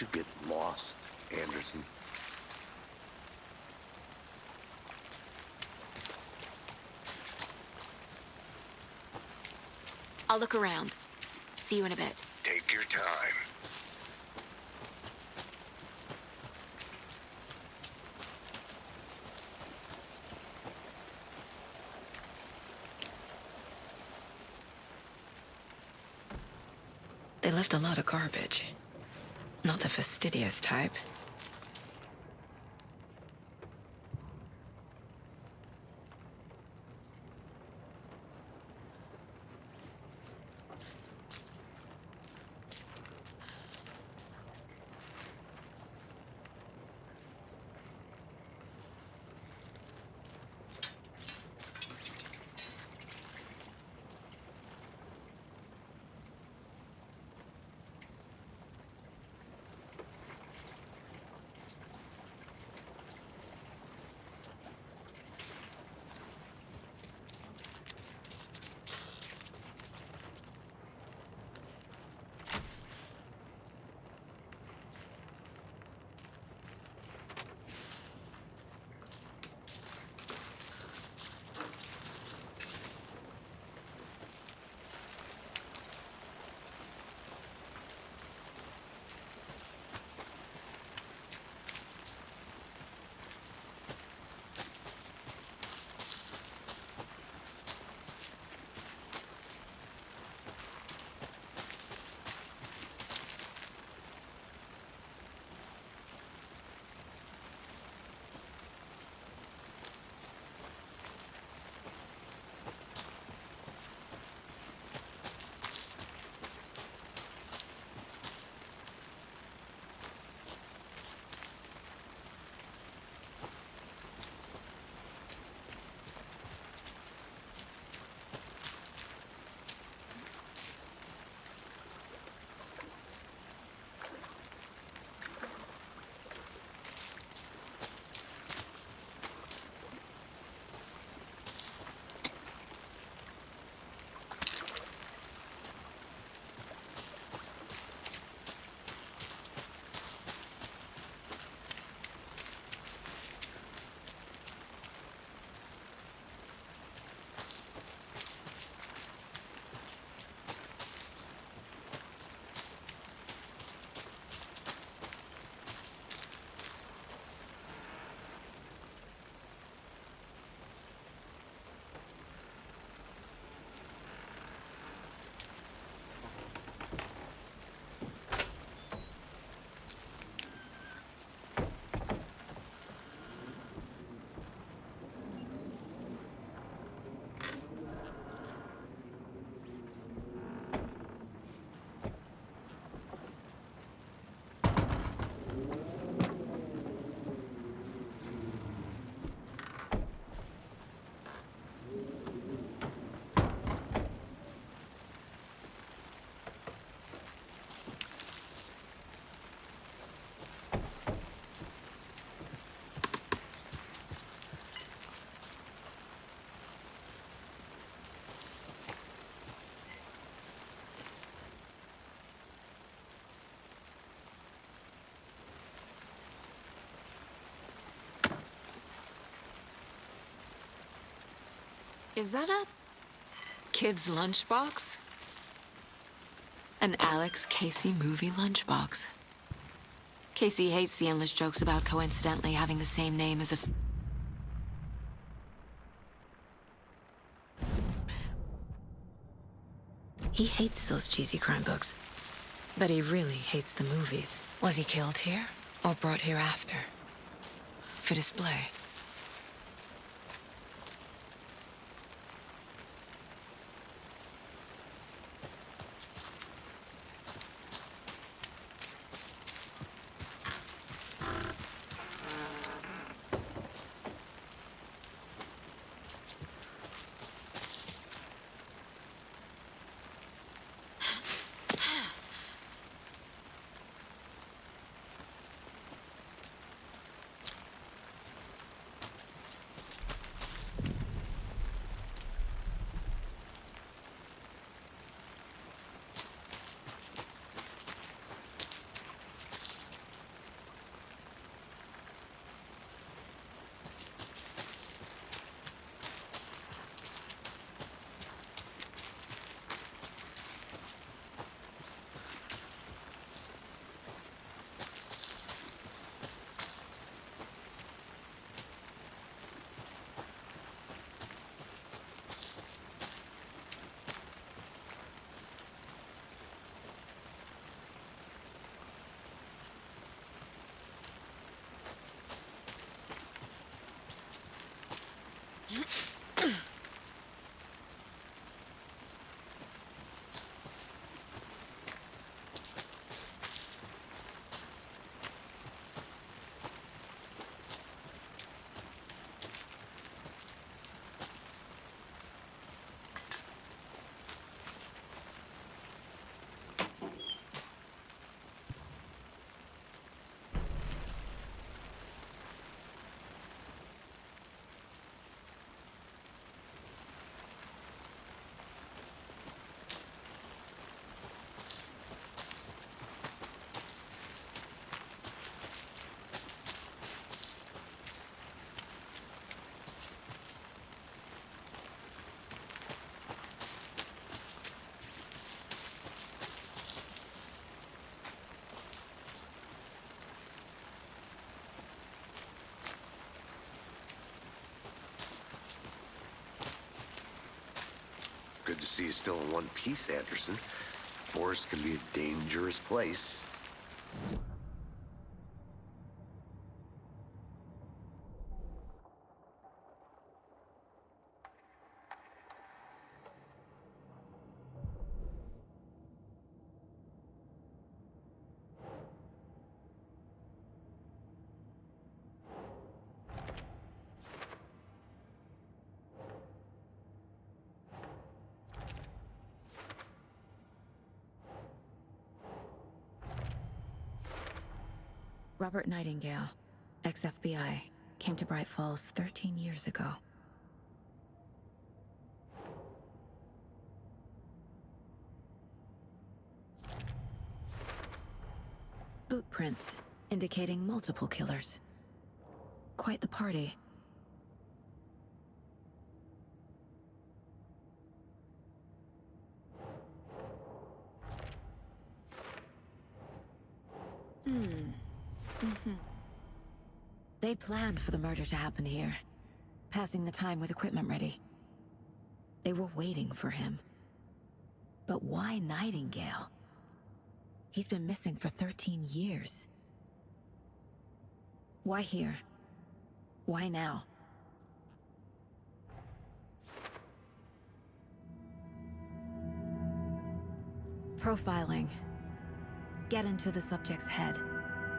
you get lost, Anderson? I'll look around. See you in a bit. Take your time. They left a lot of garbage. Not the fastidious type. Is that a kid's lunchbox? An Alex Casey movie lunchbox. Casey hates the endless jokes about coincidentally having the same name as a... He hates those cheesy crime books. But he really hates the movies. Was he killed here? Or brought here after? For display? Good to see you still in one piece, Anderson. Forest can be a dangerous place. Robert Nightingale, ex-FBI, came to Bright Falls 13 years ago. Boot prints indicating multiple killers. Quite the party. They planned for the murder to happen here, passing the time with equipment ready. They were waiting for him. But why Nightingale? He's been missing for 13 years. Why here? Why now? Profiling. Get into the subject's head.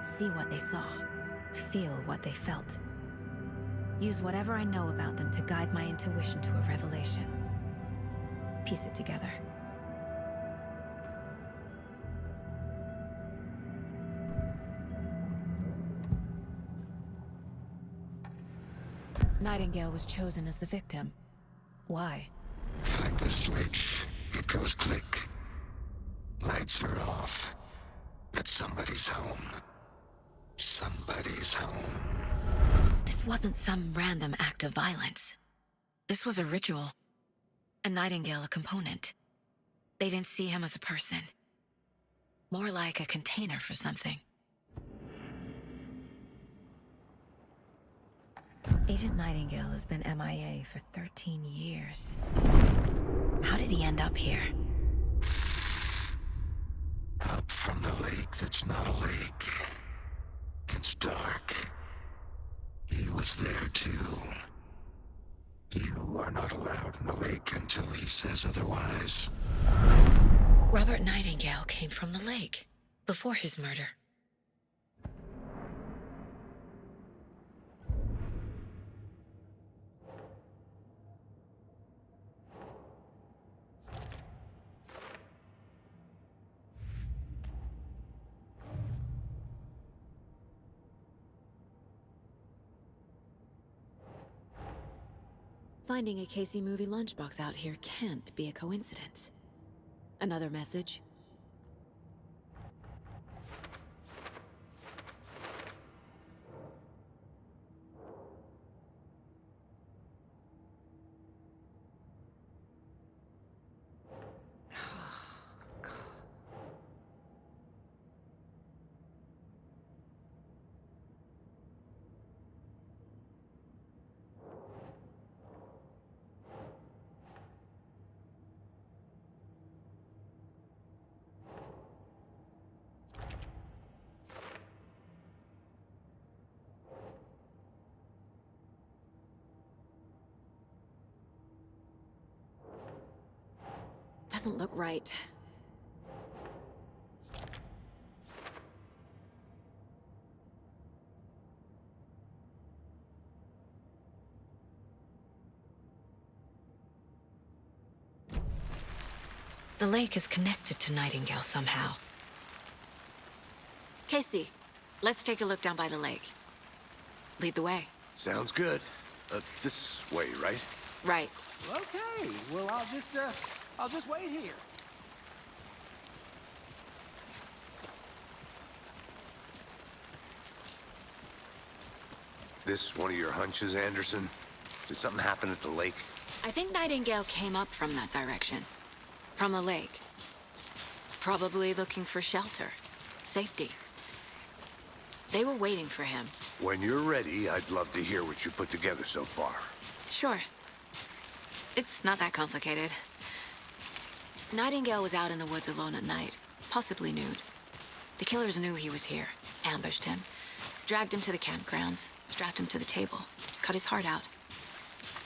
See what they saw. Feel what they felt. Use whatever I know about them to guide my intuition to a revelation. Piece it together. Nightingale was chosen as the victim. Why? Like the switch, it goes click. Lights are off. But somebody's home. Somebody's home. This wasn't some random act of violence. This was a ritual. And Nightingale a component. They didn't see him as a person. More like a container for something. Agent Nightingale has been MIA for 13 years. How did he end up here? Up from the lake that's not a lake. It's dark. He was there too. You are not allowed in the lake until he says otherwise. Robert Nightingale came from the lake, before his murder. Finding a Casey movie lunchbox out here can't be a coincidence. Another message? doesn't look right. The lake is connected to Nightingale somehow. Casey, let's take a look down by the lake. Lead the way. Sounds good. This way, right? Right. Okay, well, I'll just wait here. This one of your hunches, Anderson? Did something happen at the lake? I think Nightingale came up from that direction. From the lake. Probably looking for shelter. Safety. They were waiting for him. When you're ready, I'd love to hear what you put together so far. Sure. It's not that complicated. Nightingale was out in the woods alone at night, possibly nude. The killers knew he was here, ambushed him, dragged him to the campgrounds, strapped him to the table, cut his heart out.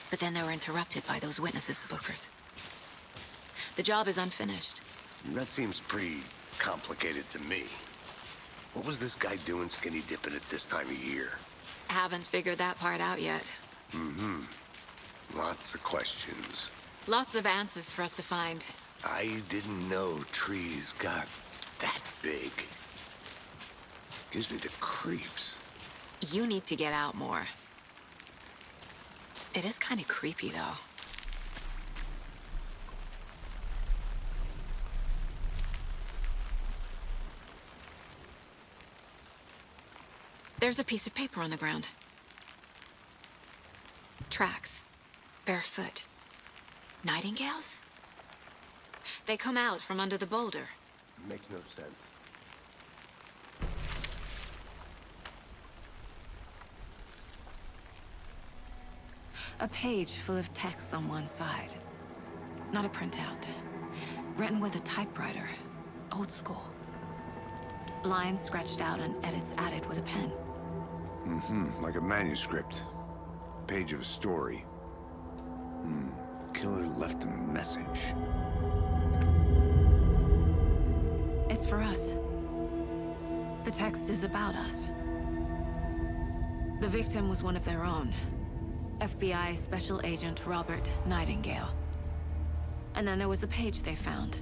But then they were interrupted by those witnesses, the Bookers. The job is unfinished. That seems pretty complicated to me. What was this guy doing skinny dipping at this time of year? Haven't figured that part out yet. Lots of questions. Lots of answers for us to find. I didn't know trees got that big. Gives me the creeps. You need to get out more. It is kind of creepy, though. There's a piece of paper on the ground. Tracks. Barefoot. Nightingales? They come out from under the boulder. Makes no sense. A page full of text on one side. Not a printout. Written with a typewriter. Old school. Lines scratched out and edits added with a pen. Like a manuscript. Page of a story. Killer left a message. It's for us. The text is about us. The victim was one of their own. FBI Special Agent Robert Nightingale. And then there was the page they found.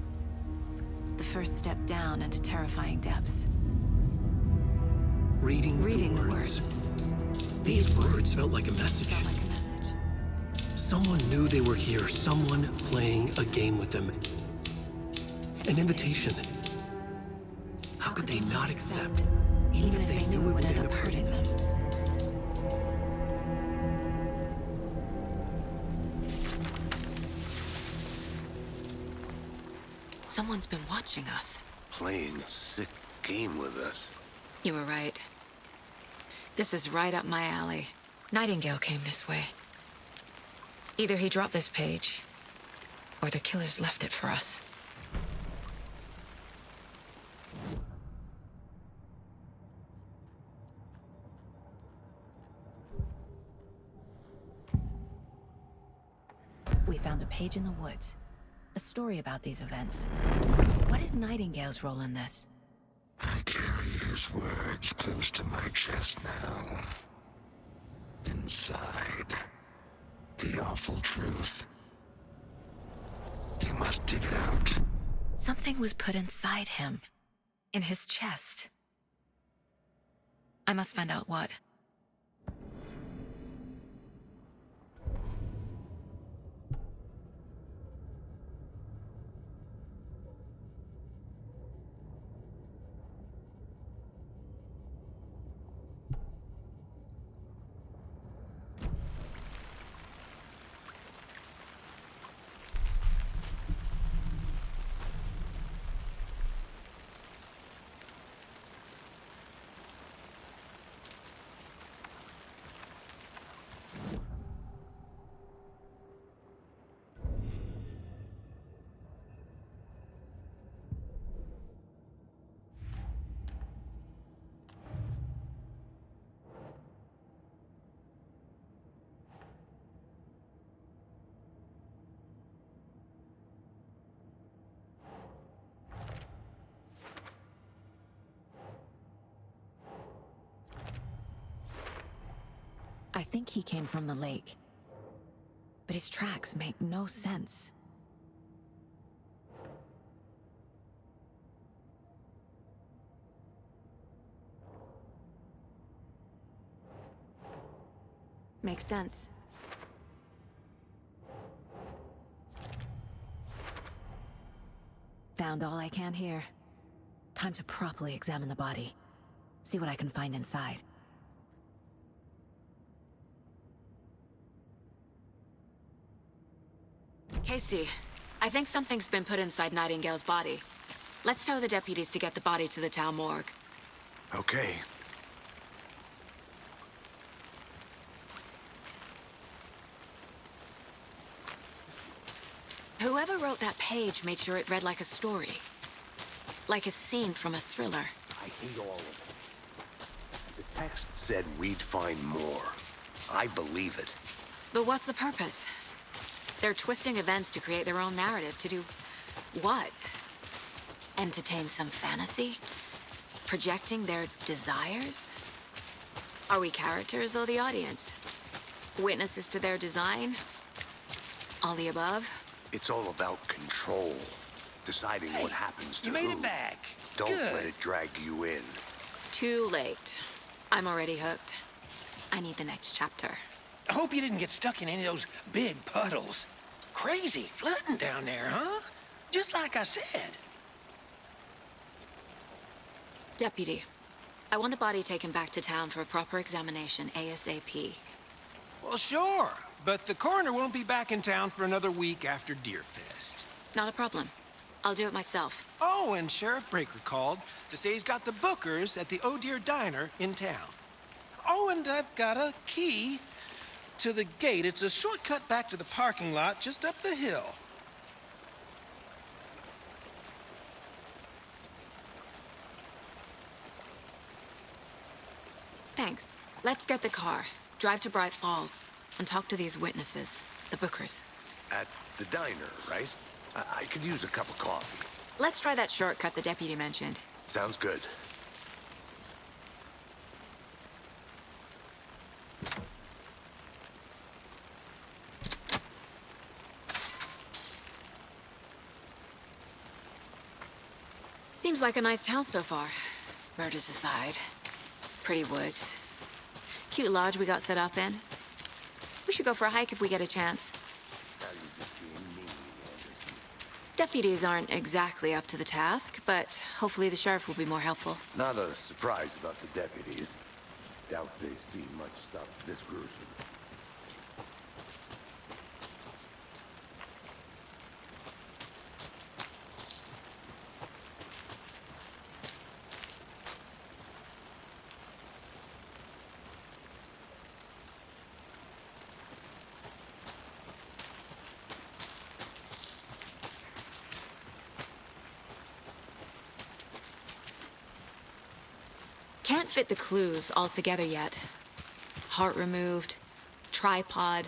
The first step down into terrifying depths. Reading the the words. These words felt like a message. Felt like a message. Someone knew they were here, someone playing a game with them. An invitation. How could they not accept, even if they knew it would end up hurting them? Someone's been watching us. Playing a sick game with us. You were right. This is right up my alley. Nightingale came this way. Either he dropped this page, or the killers left it for us. We found a page in the woods. A story about these events. What is Nightingale's role in this? I carry his words close to my chest now. Inside, the awful truth. You must dig it out. Something was put inside him. In his chest. I must find out what. I think he came from the lake. But his tracks make no sense. Makes sense. Found all I can here. Time to properly examine the body. See what I can find inside. Casey, I think something's been put inside Nightingale's body. Let's tell the deputies to get the body to the town morgue. Okay. Whoever wrote that page made sure it read like a story. Like a scene from a thriller. I hate all of it. The text said we'd find more. I believe it. But what's the purpose? They're twisting events to create their own narrative. To do what? Entertain some fantasy? Projecting their desires? Are we characters or the audience? Witnesses to their design? All the above? It's all about control. Deciding what happens to You made who. it back. Don't Good. let it drag you in. Too late. I'm already hooked. I need the next chapter. I hope you didn't get stuck in any of those big puddles. Crazy flooding down there, huh? Just like I said. Deputy, I want the body taken back to town for a proper examination ASAP. Well, sure. But the coroner won't be back in town for another week after Deerfest. Not a problem. I'll do it myself. Oh, and Sheriff Breaker called to say he's got the bookers at the Oh Dear Diner in town. Oh, and I've got a key to the gate. It's a shortcut back to the parking lot just up the hill. Thanks. Let's get the car, drive to Bright Falls, and talk to these witnesses, the bookers. At the diner, right? I could use a cup of coffee. Let's try that shortcut the deputy mentioned. Sounds good. Seems like a nice town so far. Murders aside. Pretty woods. Cute lodge we got set up in. We should go for a hike if we get a chance. Deputies aren't exactly up to the task, but hopefully the sheriff will be more helpful. Not a surprise about the deputies. Doubt they see much stuff this gruesome. Can't fit the clues all together yet. Heart removed, tripod,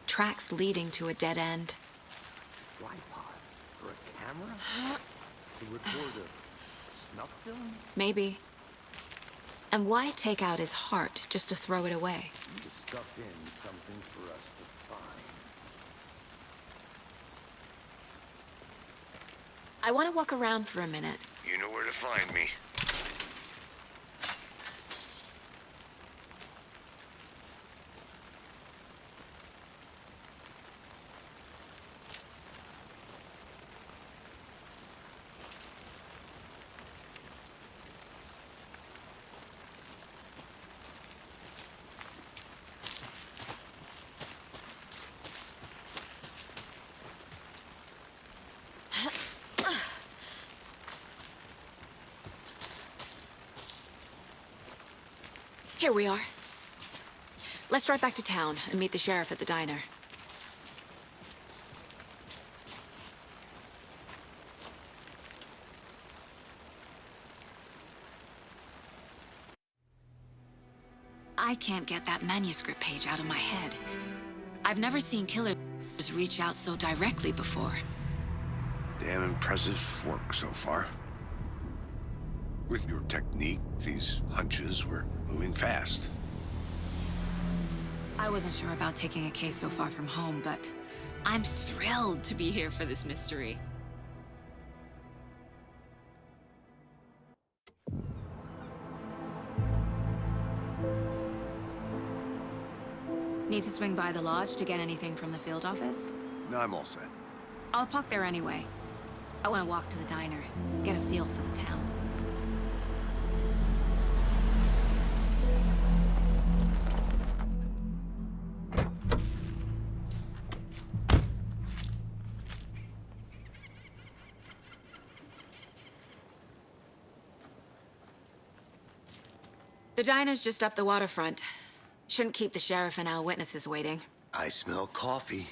tracks leading to a dead end. Tripod? For a camera? To record a snuff film? Maybe. And why take out his heart just to throw it away? To stuff in something for us to find. I want to walk around for a minute. You know where to find me. Here we are. Let's drive back to town and meet the sheriff at the diner. I can't get that manuscript page out of my head. I've never seen killers reach out so directly before. Damn impressive work so far. With your technique, these hunches were moving fast. I wasn't sure about taking a case so far from home, but I'm thrilled to be here for this mystery. Need to swing by the lodge to get anything from the field office? No, I'm all set. I'll park there anyway. I want to walk to the diner, get a feel for the town. The diner's just up the waterfront. Shouldn't keep the sheriff and our witnesses waiting. I smell coffee.